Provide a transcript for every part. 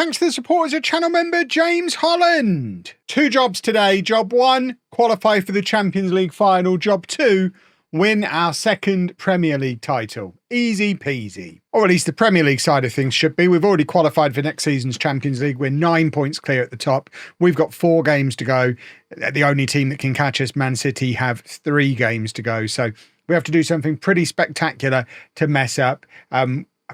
Thanks to the support as a channel member, James Holland. 2 jobs today. Job 1, qualify for the Champions League final. Job 2, win our 2nd Premier League title. Easy peasy. Or at least the Premier League side of things should be. We've already qualified for next season's Champions League. We're 9 points clear at the top. We've got 4 games to go. The only team that can catch us, Man City, have 3 games to go. So we have to do something pretty spectacular to mess up.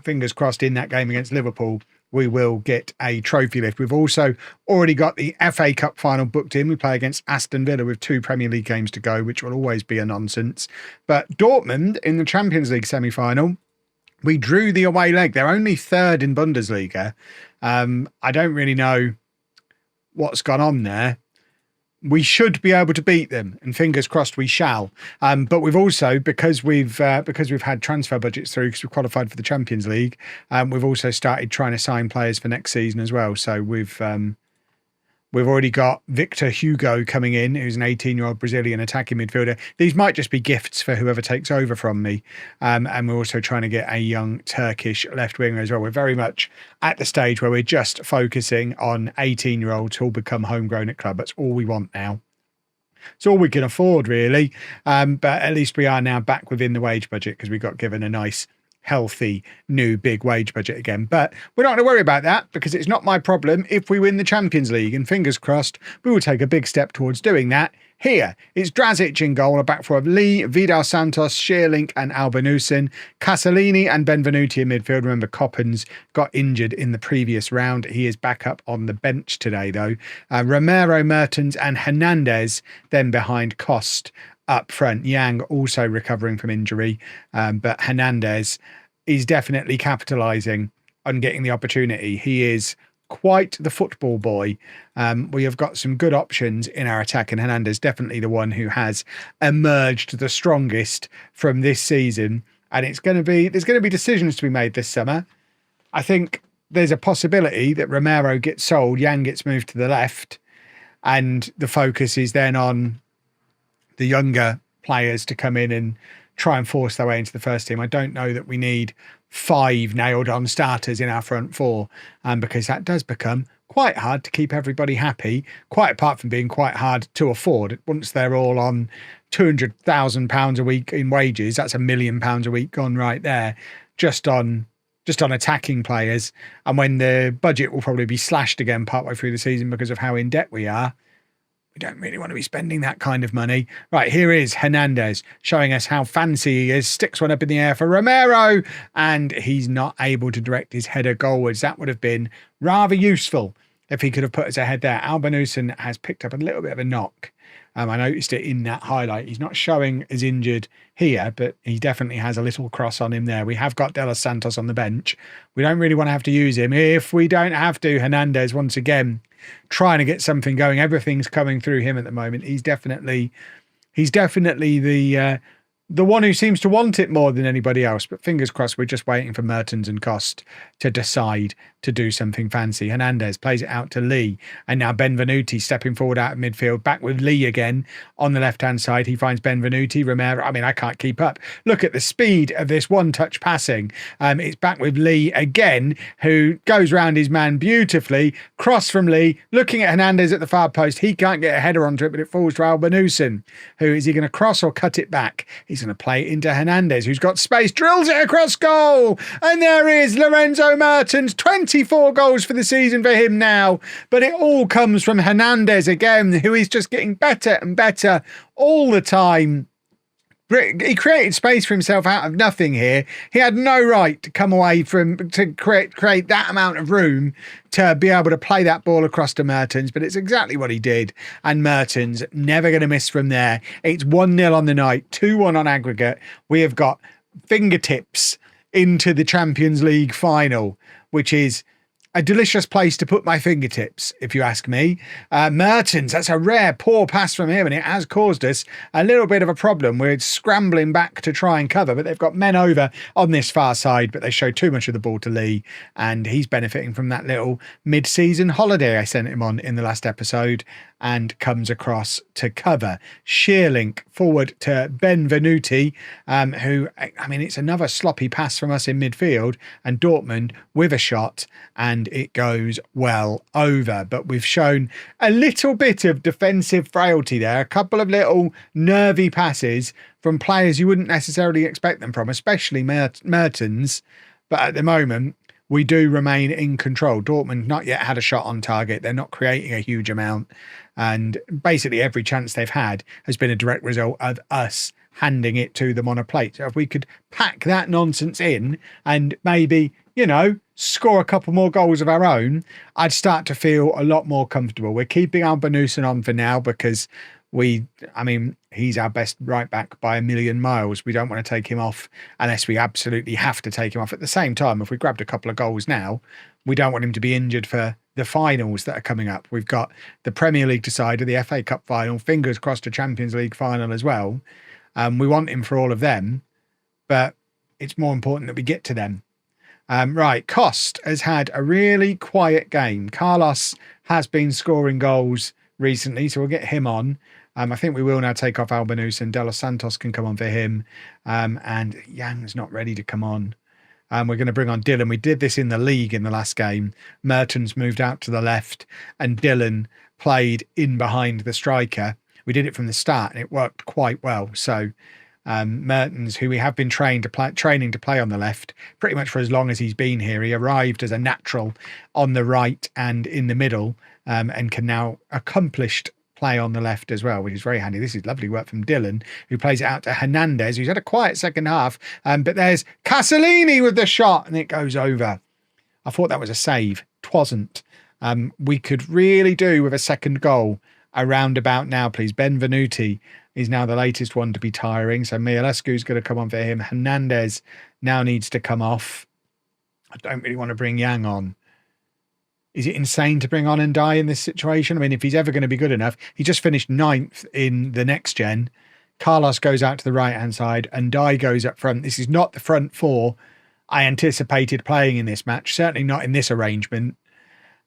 Fingers crossed in that game against Liverpool, we will get a trophy lift. We've also already got the FA Cup final booked in. We play against Aston Villa with 2 Premier League games to go, which will always be a nonsense. But Dortmund in the Champions League semi-final, we drew the away leg. They're only 3rd in Bundesliga. I don't really know what's gone on there. We should be able to beat them, and fingers crossed we shall. But we've also, because we've had transfer budgets through, because we've qualified for the Champions League, we've also started trying to sign players for next season as well. So we've already got Victor Hugo coming in, who's an 18-year-old Brazilian attacking midfielder. These might just be gifts for whoever takes over from me. And we're also trying to get a young Turkish left winger as well. We're very much at the stage where we're just focusing on 18-year-olds who'll become homegrown at club. That's all we want now. It's all we can afford, really. But at least we are now back within the wage budget because we got given a nice, healthy, new big wage budget again. But we're not going to worry about that because it's not my problem if we win the Champions League. And fingers crossed, we will take a big step towards doing that. Here, it's Drazic in goal, a back four of Lee, Vidal Santos, Sheerlink and Albanusin, Casalini and Benvenuti in midfield. Remember, Coppens got injured in the previous round. He is back up on the bench today, though. Romero, Mertens and Hernandez then behind Cost up front. Yang also recovering from injury, but Hernandez is definitely capitalising on getting the opportunity. He is quite the football boy. We have got some good options in our attack, and Hernandez definitely the one who has emerged the strongest from this season. And there's going to be decisions to be made this summer. I think there's a possibility that Romero gets sold, Yang gets moved to the left, and the focus is then on the younger players to come in and try and force their way into the first team. I don't know that we need 5 nailed on starters in our front 4, because that does become quite hard to keep everybody happy, quite apart from being quite hard to afford. Once they're all on £200,000 a week in wages, that's £1 million a week gone right there, just on attacking players. And when the budget will probably be slashed again partway through the season because of how in debt we are, we don't really want to be spending that kind of money. Right, here is Hernandez showing us how fancy he is. Sticks one up in the air for Romero, and he's not able to direct his header goalwards. That would have been rather useful if he could have put us ahead there. Albanusin has picked up a little bit of a knock. I noticed it in that highlight. He's not showing as injured here, but he definitely has a little cross on him there. We have got De Los Santos on the bench. We don't really want to have to use him. If we don't have to, Hernandez once again trying to get something going. Everything's coming through him at the moment. He's definitely the one who seems to want it more than anybody else. But fingers crossed, we're just waiting for Mertens and Cost to decide to do something fancy. Hernandez plays it out to Lee, and now Benvenuti stepping forward out of midfield, back with Lee again on the left-hand side. He finds Benvenuti, Romero. I mean, I can't keep up. Look at the speed of this one-touch passing. It's back with Lee again, who goes round his man beautifully. Cross from Lee, looking at Hernandez at the far post. He can't get a header onto it, but it falls to Albanusin. Who is he going to cross or cut it back? He's going to play it into Hernandez, who's got space, drills it across goal. And there is Lorenzo Mertens, 24 goals for the season for him now. But it all comes from Hernandez again, who is just getting better and better all the time. He created space for himself out of nothing here. He had no right to come away to create that amount of room to be able to play that ball across to Mertens, but it's exactly what he did. And Mertens never going to miss from there. It's 1-0 on the night, 2-1 on aggregate. We have got fingertips into the Champions League final, which is a delicious place to put my fingertips, if you ask me. Mertens, that's a rare, poor pass from him, and it has caused us a little bit of a problem. We're scrambling back to try and cover, but they've got men over on this far side, but they show too much of the ball to Lee, and he's benefiting from that little mid-season holiday I sent him on in the last episode, and comes across to cover. Sheerlink forward to Benvenuti, who, I mean, it's another sloppy pass from us in midfield, and Dortmund with a shot, and and it goes well over. But we've shown a little bit of defensive frailty there, a couple of little nervy passes from players you wouldn't necessarily expect them from, especially Mertens. But at the moment, we do remain in control. Dortmund not yet had a shot on target. They're not creating a huge amount. And basically every chance they've had has been a direct result of us handing it to them on a plate. So if we could pack that nonsense in and maybe, you know, score a couple more goals of our own, I'd start to feel a lot more comfortable. We're keeping Albanusen on for now because he's our best right back by a million miles. We don't want to take him off unless we absolutely have to take him off. At the same time, if we grabbed a couple of goals now, we don't want him to be injured for the finals that are coming up. We've got the Premier League decided, the FA Cup final, fingers crossed a Champions League final as well. We want him for all of them, but it's more important that we get to them. Right, Kost has had a really quiet game. Carlos has been scoring goals recently, so we'll get him on. I think we will now take off Albanusen. De Los Santos can come on for him. And Yang's not ready to come on. We're going to bring on Dylan. We did this in the league in the last game. Mertens moved out to the left and Dylan played in behind the striker. We did it from the start and it worked quite well. So Mertens, who we have been training to play on the left pretty much for as long as he's been here. He arrived as a natural on the right and in the middle and can now accomplished play on the left as well, which is very handy. This is lovely work from Dylan, who plays it out to Hernandez, who's had a quiet second half. But there's Casalini with the shot and it goes over. I thought that was a save. Twasn't. We could really do with a second goal around about now, please. Benvenuti is now the latest one to be tiring. So Mialescu's going to come on for him. Hernandez now needs to come off. I don't really want to bring Yang on. Is it insane to bring on Ndiaye in this situation? I mean, if he's ever going to be good enough, he just finished 9th in the next gen. Carlos goes out to the right-hand side. Ndiaye goes up front. This is not the front four I anticipated playing in this match. Certainly not in this arrangement.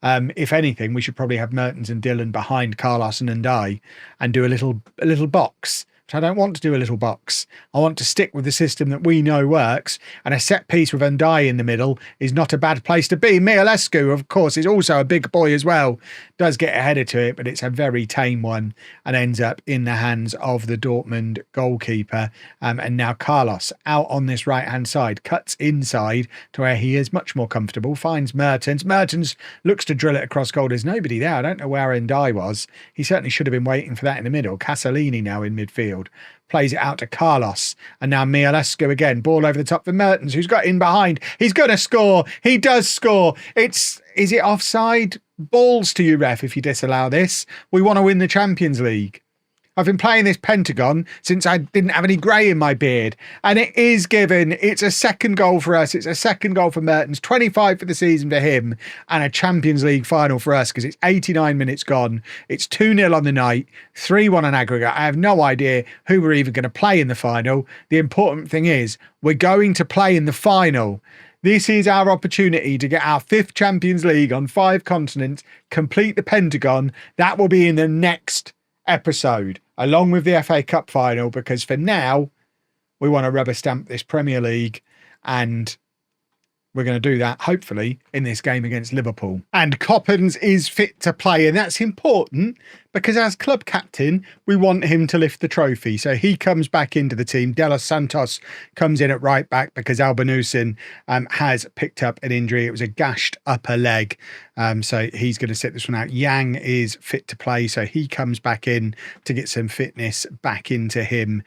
If anything, we should probably have Mertens and Dylan behind Carlos and Ndiaye and do a little box. But I don't want to do a little box. I want to stick with the system that we know works, and a set piece with Ndiaye in the middle is not a bad place to be. Mialescu, of course, is also a big boy as well. Does get a header to it, but it's a very tame one and ends up in the hands of the Dortmund goalkeeper. And now Carlos out on this right-hand side, cuts inside to where he is much more comfortable, finds Mertens. Mertens looks to drill it across goal. There's nobody there. I don't know where Ndiaye was. He certainly should have been waiting for that in the middle. Casalini now in midfield. Plays it out to Carlos. And now Mialescu again. Ball over the top for Mertens, who's got in behind. He's going to score. He does score. Is it offside? Balls to you, ref, if you disallow this. We want to win the Champions League. I've been playing this Pentagon since I didn't have any grey in my beard. And it is given. It's a second goal for us. It's a second goal for Mertens. 25 for the season for him. And a Champions League final for us because it's 89 minutes gone. It's 2-0 on the night. 3-1 on aggregate. I have no idea who we're even going to play in the final. The important thing is we're going to play in the final. This is our opportunity to get our 5th Champions League on 5 continents, complete the Pentagon. That will be in the next episode, along with the FA Cup final, because for now, we want to rubber stamp this Premier League, and we're going to do that, hopefully, in this game against Liverpool. And Coppens is fit to play, and that's important because as club captain, we want him to lift the trophy. So he comes back into the team. De Los Santos comes in at right back because Albanusen has picked up an injury. It was a gashed upper leg. So he's going to sit this one out. Yang is fit to play, so he comes back in to get some fitness back into him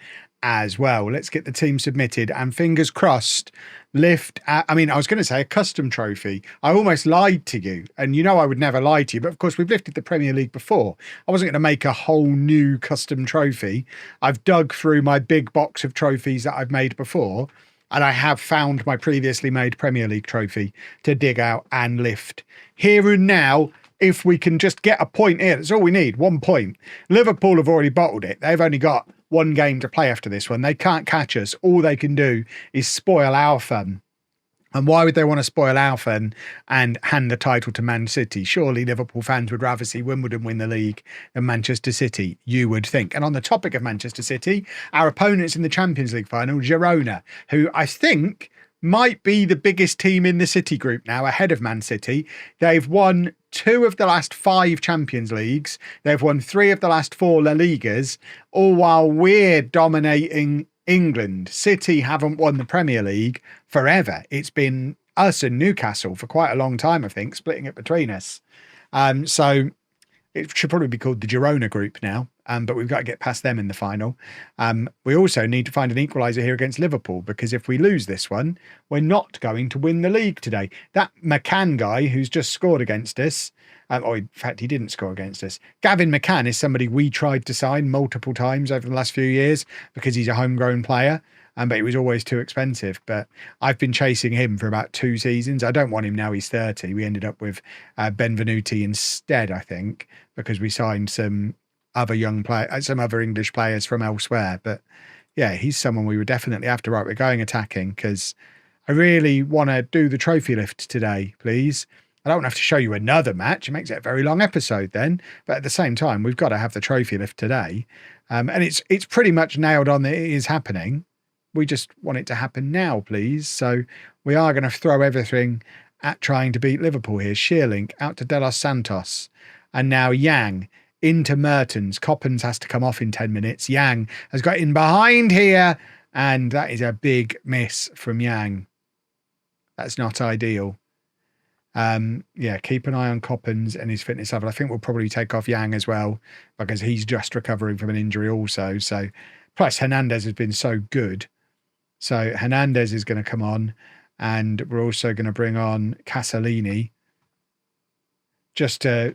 as well. Let's get the team submitted and fingers crossed I was going to say a custom trophy. I almost lied to you, and you know I would never lie to you, but of course we've lifted the Premier League before. I wasn't going to make a whole new custom trophy. I've dug through my big box of trophies that I've made before, and I have found my previously made Premier League trophy to dig out and lift. Here and now, if we can just get a point here, that's all we need, 1 point. Liverpool have already bottled it. They've only got 1 game to play after this one. They can't catch us. All they can do is spoil our fun. And why would they want to spoil our fun and hand the title to Man City? Surely Liverpool fans would rather see Wimbledon win the league than Manchester City, you would think. And on the topic of Manchester City, our opponents in the Champions League final, Girona, who I think might be the biggest team in the City group now, ahead of Man City. They've won 2 of the last 5 Champions Leagues. They've won 3 of the last 4 La Ligas, all while we're dominating England. City haven't won the Premier League forever. It's been us and Newcastle for quite a long time, I think, splitting it between us. So it should probably be called the Girona group now, but we've got to get past them in the final. We also need to find an equaliser here against Liverpool, because if we lose this one, we're not going to win the league today. That McCann guy who's just scored against us, or in fact, he didn't score against us. Gavin McCann is somebody we tried to sign multiple times over the last few years because he's a homegrown player. But he was always too expensive. But I've been chasing him for about 2 seasons. I don't want him now. He's 30. We ended up with Benvenuti instead, I think, because we signed some other young players, some other English players from elsewhere. But yeah, he's someone we would definitely have to. Right, we're going attacking because I really want to do the trophy lift today, please. I don't have to show you another match. It makes it a very long episode then. But at the same time, we've got to have the trophy lift today. And it's pretty much nailed on that it is happening. We just want it to happen now, please. So we are going to throw everything at trying to beat Liverpool here. Shearlink out to De Los Santos. And now Yang into Mertens. Coppens has to come off in 10 minutes. Yang has got in behind here. And that is a big miss from Yang. That's not ideal. Yeah, keep an eye on Coppens and his fitness level. I think we'll probably take off Yang as well, because he's just recovering from an injury also. So plus Hernandez has been so good. So Hernandez is going to come on, and we're also going to bring on Casalini just to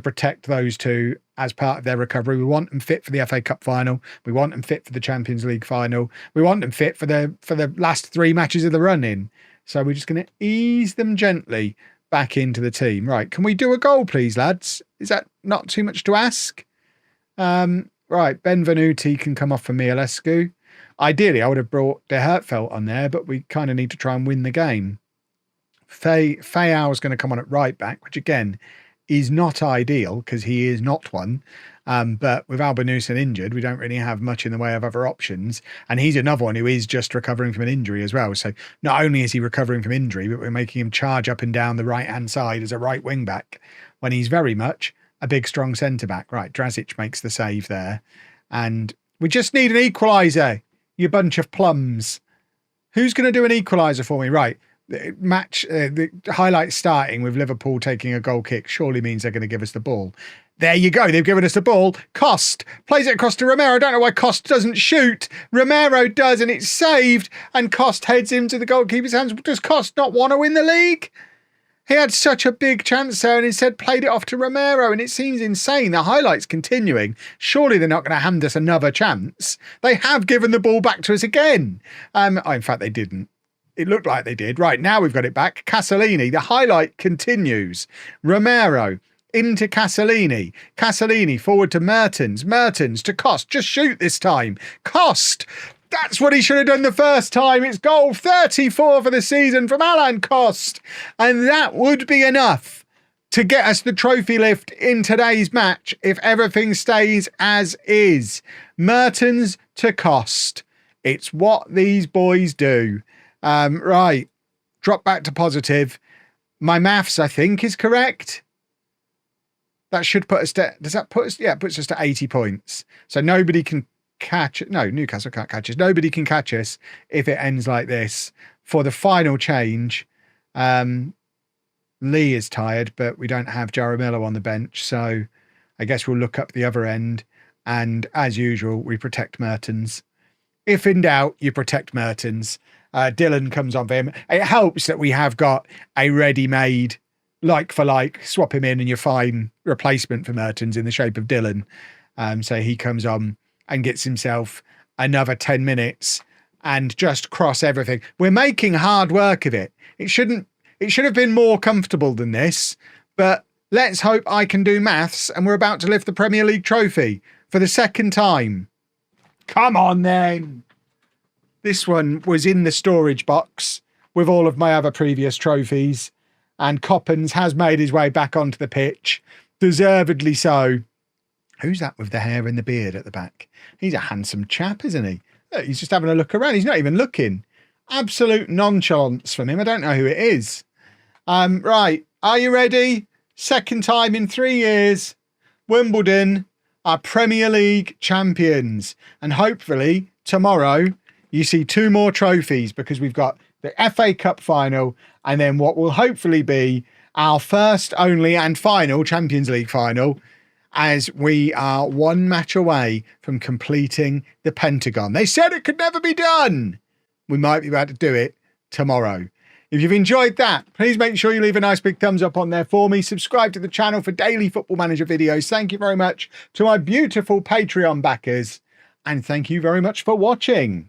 protect those two as part of their recovery. We want them fit for the FA Cup final. We want them fit for the Champions League final. We want them fit for the last 3 matches of the run-in. So we're just going to ease them gently back into the team. Right, can we do a goal, please, lads? Is that not too much to ask? Right, Benvenuti can come off for Mialescu. Ideally, I would have brought De Hertfeld on there, but we kind of need to try and win the game. Fayao is going to come on at right back, which again is not ideal because he is not one. But with Albanus injured, we don't really have much in the way of other options. And he's another one who is just recovering from an injury as well. So not only is he recovering from injury, but we're making him charge up and down the right-hand side as a right wing back when he's very much a big, strong centre back. Right, Drazic makes the save there. And we just need an equaliser. You bunch of plums. Who's going to do an equaliser for me? Right. The highlight starting with Liverpool taking a goal kick surely means they're going to give us the ball. There you go. They've given us the ball. Cost plays it across to Romero. I don't know why Cost doesn't shoot. Romero does, and it's saved. And Cost heads into the goalkeeper's hands. Does Cost not want to win the league? He had such a big chance there and instead played it off to Romero, and it seems insane. The highlight's continuing. Surely they're not going to hand us another chance. They have given the ball back to us again. In fact, they didn't. It looked like they did. Right, now we've got it back. Casalini, the highlight continues. Romero into Casalini. Casalini forward to Mertens. Mertens to Cost. Just shoot this time. Cost. That's what he should have done the first time. It's goal 34 for the season from Alan Cost. And that would be enough to get us the trophy lift in today's match if everything stays as is. Mertens to Cost. It's what these boys do. Right. Drop back to positive. My maths, I think, is correct. That should put us to... Does that put us... Yeah, it puts us to 80 points. So nobody can catch... No, Newcastle can't catch us. Nobody can catch us if it ends like this. For the final change, Lee is tired, but we don't have Jaramillo on the bench. So I guess we'll look up the other end. And as usual, we protect Mertens. If in doubt, you protect Mertens. Dylan comes on for him. It helps that we have got a ready-made, like for like, swap him in and you're fine replacement for Mertens in the shape of Dylan. So he comes on and gets himself another 10 minutes and just cross everything. We're making hard work of it. It should have been more comfortable than this, but let's hope I can do maths and we're about to lift the Premier League trophy for the second time. Come on then. This one was in the storage box with all of my other previous trophies, and Coppens has made his way back onto the pitch, deservedly so. Who's that with the hair and the beard at the back? He's a handsome chap, isn't he? Look, he's just having a look around. He's not even looking. Absolute nonchalance from him. I don't know who it is. Right, are you ready? Second time in 3 years, Wimbledon are Premier League champions. And hopefully tomorrow you see 2 more trophies, because we've got the FA Cup final and then what will hopefully be our first, only and final Champions League final, as we are 1 match away from completing the Pentagon. They said it could never be done. We might be able to do it tomorrow. If you've enjoyed that, please make sure you leave a nice big thumbs up on there for me. Subscribe to the channel for daily Football Manager videos. Thank you very much to my beautiful Patreon backers. And thank you very much for watching.